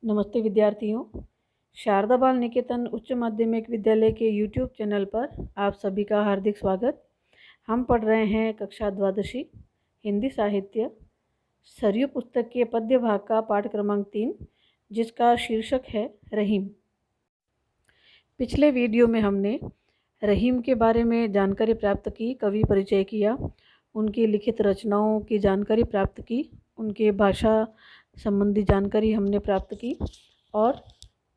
नमस्ते विद्यार्थियों। शारदा बाल निकेतन उच्च माध्यमिक विद्यालय के YouTube चैनल पर आप सभी का हार्दिक स्वागत। हम पढ़ रहे हैं कक्षा द्वादशी हिंदी साहित्य सरयू पुस्तक के पद्य भाग का पाठ क्रमांक 3, जिसका शीर्षक है रहीम। पिछले वीडियो में हमने रहीम के बारे में जानकारी प्राप्त की, कवि परिचय किया, उनकी लिखित रचनाओं की जानकारी प्राप्त की, उनके भाषा संबंधी जानकारी हमने प्राप्त की और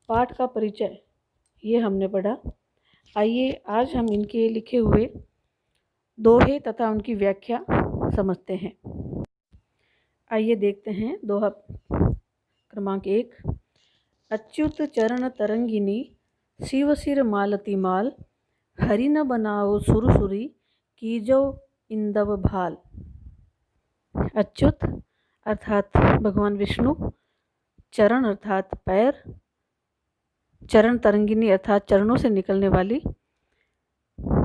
पाठ का परिचय ये हमने पढ़ा। आइए आज हम इनके लिखे हुए दोहे तथा उनकी व्याख्या समझते हैं। आइए देखते हैं। दोहा क्रमांक 1। अच्युत चरण तरंगिनी शिव सिर मालती माल, हरि न बनाओ सुरसुरी कीजो इंदव भाल। अच्युत अर्थात भगवान विष्णु, चरण अर्थात पैर, चरण तरंगिनी अर्थात चरणों से निकलने वाली,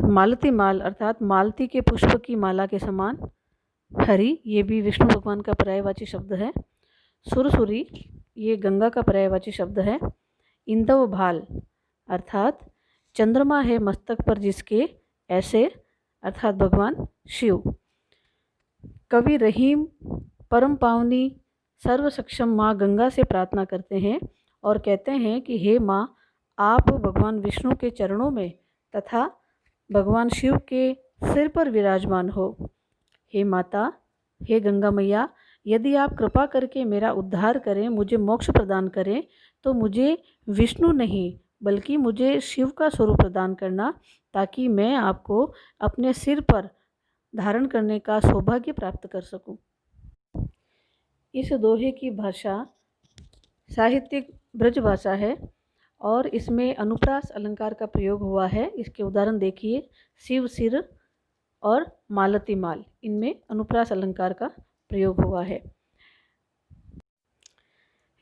मालती माल अर्थात मालती के पुष्प की माला के समान, हरि ये भी विष्णु भगवान का पर्यायवाची शब्द है, सुरसुरी ये गंगा का पर्यायवाची शब्द है, इंदव भाल अर्थात चंद्रमा है मस्तक पर जिसके, ऐसे अर्थात भगवान शिव। कवि रहीम परम पावनी सर्व सक्षम माँ गंगा से प्रार्थना करते हैं और कहते हैं कि हे माँ, आप भगवान विष्णु के चरणों में तथा भगवान शिव के सिर पर विराजमान हो। हे माता, हे गंगा मैया, यदि आप कृपा करके मेरा उद्धार करें, मुझे मोक्ष प्रदान करें, तो मुझे विष्णु नहीं बल्कि मुझे शिव का स्वरूप प्रदान करना, ताकि मैं आपको अपने सिर पर धारण करने का सौभाग्य प्राप्त कर सकूं। इस दोहे की भाषा साहित्यिक ब्रज भाषा है और इसमें अनुप्रास अलंकार का प्रयोग हुआ है। इसके उदाहरण देखिए, शिव सिर और मालती माल, इनमें अनुप्रास अलंकार का प्रयोग हुआ है।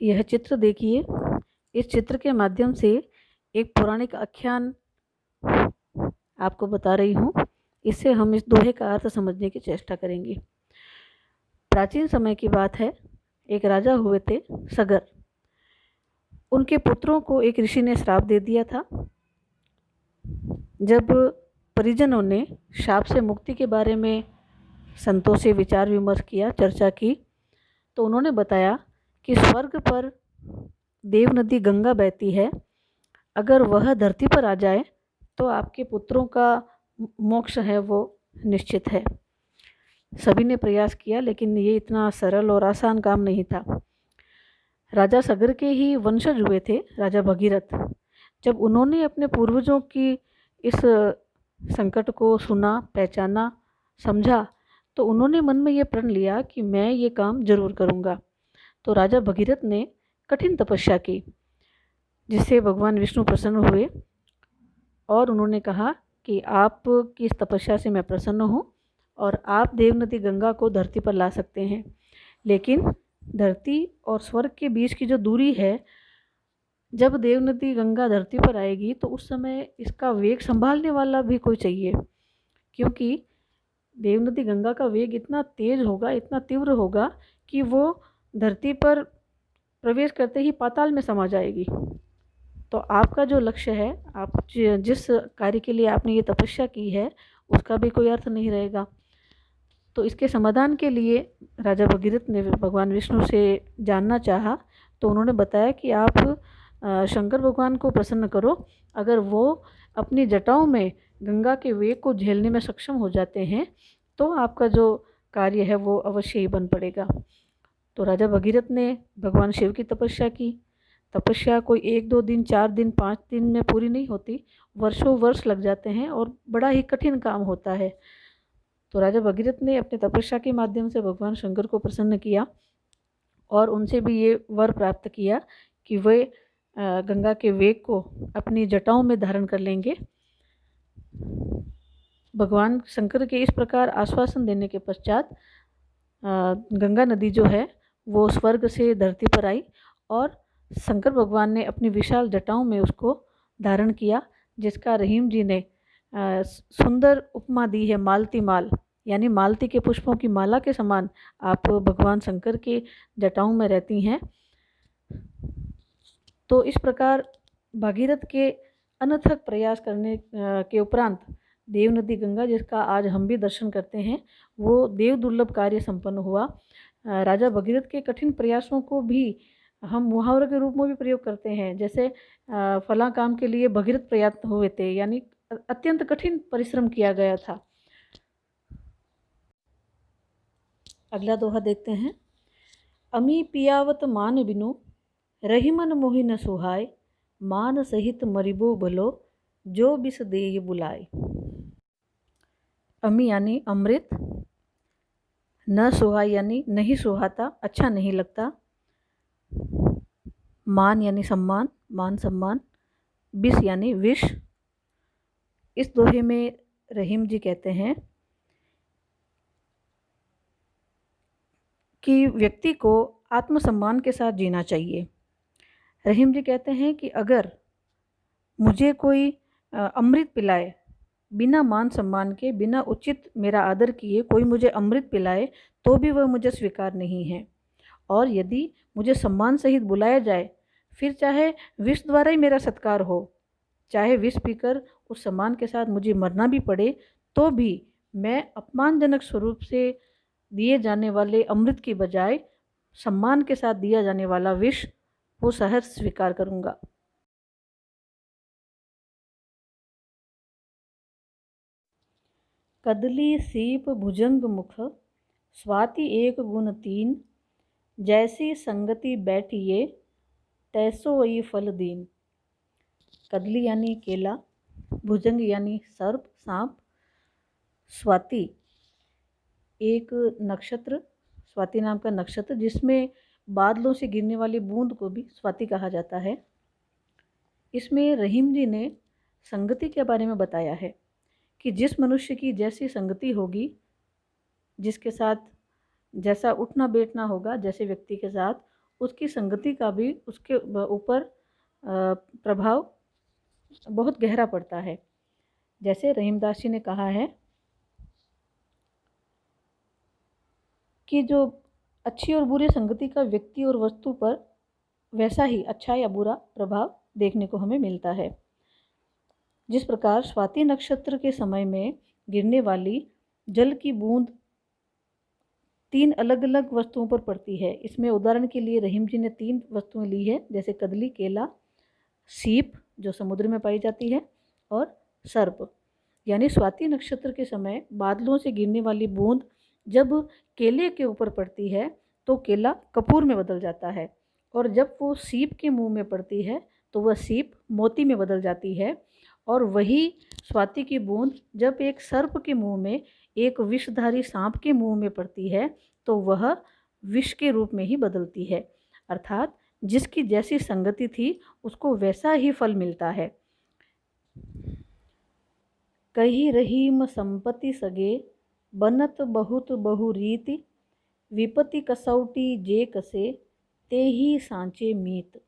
यह चित्र देखिए। इस चित्र के माध्यम से एक पौराणिक आख्यान आपको बता रही हूँ। इससे हम इस दोहे का अर्थ समझने की चेष्टा करेंगे। प्राचीन समय की बात है। एक राजा हुए थे सगर। उनके पुत्रों को एक ऋषि ने श्राप दे दिया था। जब परिजनों ने शाप से मुक्ति के बारे में संतों से विचार विमर्श किया, चर्चा की, तो उन्होंने बताया कि स्वर्ग पर देव नदी गंगा बहती है। अगर वह धरती पर आ जाए तो आपके पुत्रों का मोक्ष है वो निश्चित है। सभी ने प्रयास किया, लेकिन ये इतना सरल और आसान काम नहीं था। राजा सगर के ही वंशज हुए थे राजा भगीरथ। जब उन्होंने अपने पूर्वजों की इस संकट को सुना, पहचाना, समझा, तो उन्होंने मन में ये प्रण लिया कि मैं ये काम जरूर करूँगा। तो राजा भगीरथ ने कठिन तपस्या की, जिससे भगवान विष्णु प्रसन्न हुए और उन्होंने कहा कि आपकी इस तपस्या से मैं प्रसन्न हूँ और आप देव नदी गंगा को धरती पर ला सकते हैं, लेकिन धरती और स्वर्ग के बीच की जो दूरी है, जब देव नदी गंगा धरती पर आएगी तो उस समय इसका वेग संभालने वाला भी कोई चाहिए, क्योंकि देव नदी गंगा का वेग इतना तेज होगा, इतना तीव्र होगा कि वो धरती पर प्रवेश करते ही पाताल में समा जाएगी। तो आपका जो लक्ष्य है, आप जिस कार्य के लिए आपने ये तपस्या की है, उसका भी कोई अर्थ नहीं रहेगा। तो इसके समाधान के लिए राजा भगीरथ ने भगवान विष्णु से जानना चाहा। तो उन्होंने बताया कि आप शंकर भगवान को प्रसन्न करो। अगर वो अपनी जटाओं में गंगा के वेग को झेलने में सक्षम हो जाते हैं तो आपका जो कार्य है वो अवश्य ही बन पड़ेगा। तो राजा भगीरथ ने भगवान शिव की तपस्या की। तपस्या कोई 1-2 दिन, 4 दिन, 5 दिन में पूरी नहीं होती, वर्षों वर्ष लग जाते हैं और बड़ा ही कठिन काम होता है। तो राजा भगीरथ ने अपने तपस्या के माध्यम से भगवान शंकर को प्रसन्न किया और उनसे भी ये वर प्राप्त किया कि वे गंगा के वेग को अपनी जटाओं में धारण कर लेंगे। भगवान शंकर के इस प्रकार आश्वासन देने के पश्चात गंगा नदी जो है वो स्वर्ग से धरती पर आई और शंकर भगवान ने अपनी विशाल जटाओं में उसको धारण किया, जिसका रहीम जी ने सुंदर उपमा दी है, मालती माल, यानी मालती के पुष्पों की माला के समान आप भगवान शंकर के जटाओं में रहती हैं। तो इस प्रकार भागीरथ के अनथक प्रयास करने के उपरांत देव नदी गंगा, जिसका आज हम भी दर्शन करते हैं, वो देव दुर्लभ कार्य संपन्न हुआ। राजा भगीरथ के कठिन प्रयासों को भी हम मुहावरे के रूप में भी प्रयोग करते हैं, जैसे फला काम के लिए भगीरथ प्रयत्न हुए थे, यानी अत्यंत कठिन परिश्रम किया गया था। अगला दोहा देखते हैं। अमी पियावत मान बिनु रहीमन मोहि न सुहाय, मान सहित मरिबो भलो जो बिस देय बुलाए। अमी यानी अमृत, न सुहाय यानी नहीं सुहाता, अच्छा नहीं लगता, मान यानी सम्मान, मान सम्मान, विष यानी विष। इस दोहे में रहीम जी कहते हैं कि व्यक्ति को आत्मसम्मान के साथ जीना चाहिए। रहीम जी कहते हैं कि अगर मुझे कोई अमृत पिलाए, बिना मान सम्मान के, बिना उचित मेरा आदर किए कोई मुझे अमृत पिलाए, तो भी वह मुझे स्वीकार नहीं है। और यदि मुझे सम्मान सहित बुलाया जाए, फिर चाहे विष द्वारा ही मेरा सत्कार हो, चाहे विष पीकर उस सम्मान के साथ मुझे मरना भी पड़े, तो भी मैं अपमानजनक स्वरूप से दिए जाने वाले अमृत की बजाय सम्मान के साथ दिया जाने वाला विष वो सहर्ष स्वीकार करूँगा। कदली सीप भुजंग मुख, स्वाति एक गुण तीन, जैसी संगति बैठिए तैसो वही फल दीन। कदली यानी केला, भुजंग यानी सर्प, सांप, स्वाति एक नक्षत्र, स्वाति नाम का नक्षत्र जिसमें बादलों से गिरने वाली बूंद को भी स्वाति कहा जाता है। इसमें रहीम जी ने संगति के बारे में बताया है कि जिस मनुष्य की जैसी संगति होगी, जिसके साथ जैसा उठना बैठना होगा, जैसे व्यक्ति के साथ, उसकी संगति का भी उसके ऊपर प्रभाव बहुत गहरा पड़ता है। जैसे रहीमदास जी ने कहा है कि जो अच्छी और बुरी संगति का व्यक्ति और वस्तु पर वैसा ही अच्छा या बुरा प्रभाव देखने को हमें मिलता है। जिस प्रकार स्वाति नक्षत्र के समय में गिरने वाली जल की बूंद 3 अलग अलग वस्तुओं पर पड़ती है। इसमें उदाहरण के लिए रहीम जी ने 3 वस्तुएं ली है, जैसे कदली, केला, सीप जो समुद्र में पाई जाती है, और सर्प। यानी स्वाति नक्षत्र के समय बादलों से गिरने वाली बूंद जब केले के ऊपर पड़ती है तो केला कपूर में बदल जाता है, और जब वो सीप के मुंह में पड़ती है तो वह सीप मोती में बदल जाती है। और वही स्वाति की बूंद जब एक सर्प के मुंह में, एक विषधारी सांप के मुंह में पड़ती है तो वह विष के रूप में ही बदलती है। अर्थात जिसकी जैसी संगति थी उसको वैसा ही फल मिलता है। कही रहीम संपत्ति सगे, बनत बहुत बहु रीति, विपत्ति कसौटी जे कसे, ते ही सांचे मीत।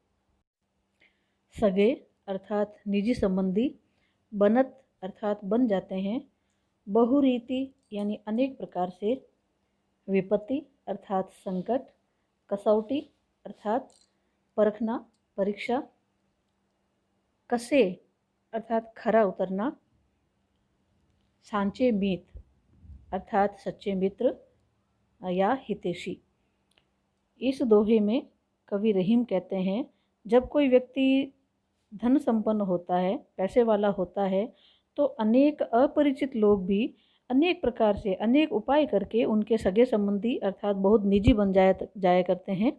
सगे अर्थात निजी संबंधी, बनत अर्थात बन जाते हैं, बहुरीति यानी अनेक प्रकार से, विपत्ति अर्थात संकट, कसौटी अर्थात परखना, परीक्षा, कसे अर्थात खरा उतरना, सांचे मीत अर्थात सच्चे मित्र या हितैषी। इस दोहे में कवि रहीम कहते हैं, जब कोई व्यक्ति धन संपन्न होता है, पैसे वाला होता है, तो अनेक अपरिचित लोग भी अनेक प्रकार से, अनेक उपाय करके उनके सगे संबंधी अर्थात बहुत निजी बन जाया करते हैं।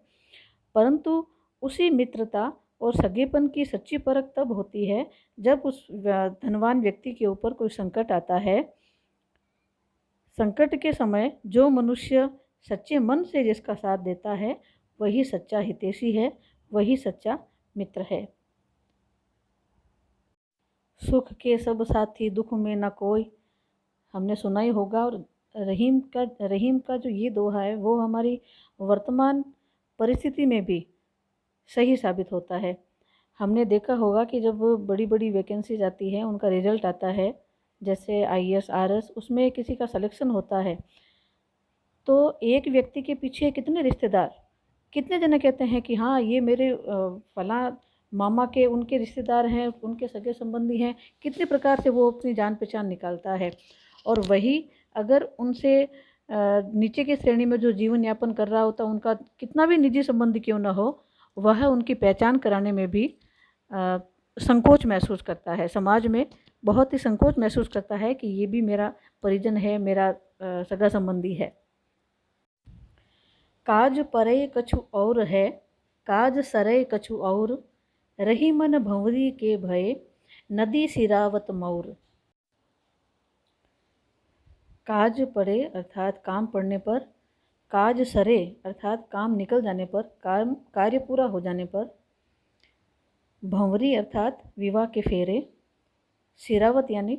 परंतु उसी मित्रता और सगेपन की सच्ची परख तब होती है जब उस धनवान व्यक्ति के ऊपर कोई संकट आता है। संकट के समय जो मनुष्य सच्चे मन से जिसका साथ देता है वही सच्चा हितैषी है, वही सच्चा मित्र है। सुख के सब साथी दुख में न कोई, हमने सुना ही होगा। और रहीम का जो ये दोहा है वो हमारी वर्तमान परिस्थिति में भी सही साबित होता है। हमने देखा होगा कि जब बड़ी बड़ी वैकेंसी आती है, उनका रिजल्ट आता है, जैसे IAS RS, उसमें किसी का सिलेक्शन होता है तो एक व्यक्ति के पीछे कितने रिश्तेदार, कितने जने कहते हैं कि हाँ ये मेरे फला मामा के उनके रिश्तेदार हैं, उनके सगे संबंधी हैं, कितने प्रकार से वो अपनी जान पहचान निकालता है। और वही अगर उनसे नीचे की श्रेणी में जो जीवन यापन कर रहा होता, उनका कितना भी निजी संबंध क्यों ना हो, वह उनकी पहचान कराने में भी संकोच महसूस करता है। समाज में बहुत ही संकोच महसूस करता है कि ये भी मेरा परिजन है, मेरा सगा संबंधी है। काज परय कछु और है, काज सरय कछु और, रही मन भंवरी के भय, नदी सिरावत मौर। काज पड़े अर्थात काम पड़ने पर, काज सरे अर्थात काम निकल जाने पर, कार्य पूरा हो जाने पर, भंवरी अर्थात विवाह के फेरे, सिरावत यानी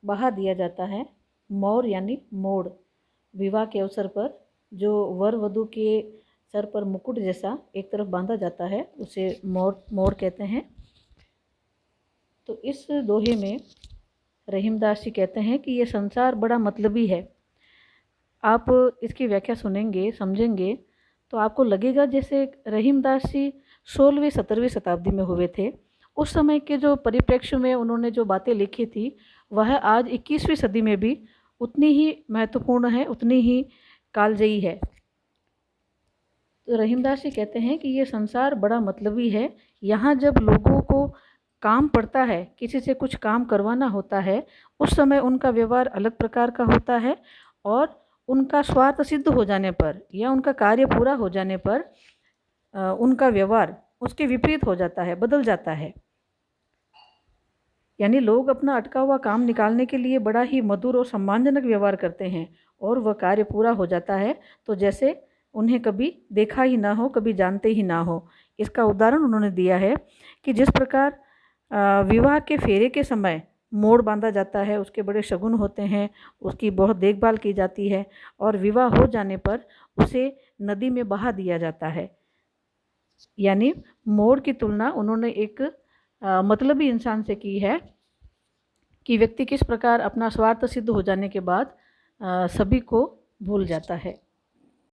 बहा दिया जाता है, मौर यानी मोड़, विवाह के अवसर पर जो वर वधू के सर पर मुकुट जैसा एक तरफ बांधा जाता है उसे मोड़ कहते हैं। तो इस दोहे में रहीमदास जी कहते हैं कि ये संसार बड़ा मतलबी है। आप इसकी व्याख्या सुनेंगे, समझेंगे तो आपको लगेगा जैसे रहीमदास जी 16वीं 17वीं शताब्दी में हुए थे। उस समय के जो परिप्रेक्ष्य में उन्होंने जो बातें लिखी थी वह आज 21वीं सदी में भी उतनी ही महत्वपूर्ण है, उतनी ही कालजयी है। तो रहीमदास जी कहते हैं कि ये संसार बड़ा मतलबी है। यहाँ जब लोगों को काम पड़ता है, किसी से कुछ काम करवाना होता है, उस समय उनका व्यवहार अलग प्रकार का होता है और उनका स्वार्थ सिद्ध हो जाने पर या उनका कार्य पूरा हो जाने पर उनका व्यवहार उसके विपरीत हो जाता है, बदल जाता है। यानी लोग अपना अटका हुआ काम निकालने के लिए बड़ा ही मधुर और सम्मानजनक व्यवहार करते हैं और वह कार्य पूरा हो जाता है तो जैसे उन्हें कभी देखा ही ना हो, कभी जानते ही ना हो। इसका उदाहरण उन्होंने दिया है कि जिस प्रकार विवाह के फेरे के समय मोड़ बांधा जाता है, उसके बड़े शगुन होते हैं, उसकी बहुत देखभाल की जाती है और विवाह हो जाने पर उसे नदी में बहा दिया जाता है। यानी मोड़ की तुलना उन्होंने एक मतलबी इंसान से की है कि व्यक्ति किस प्रकार अपना स्वार्थ सिद्ध हो जाने के बाद सभी को भूल जाता है।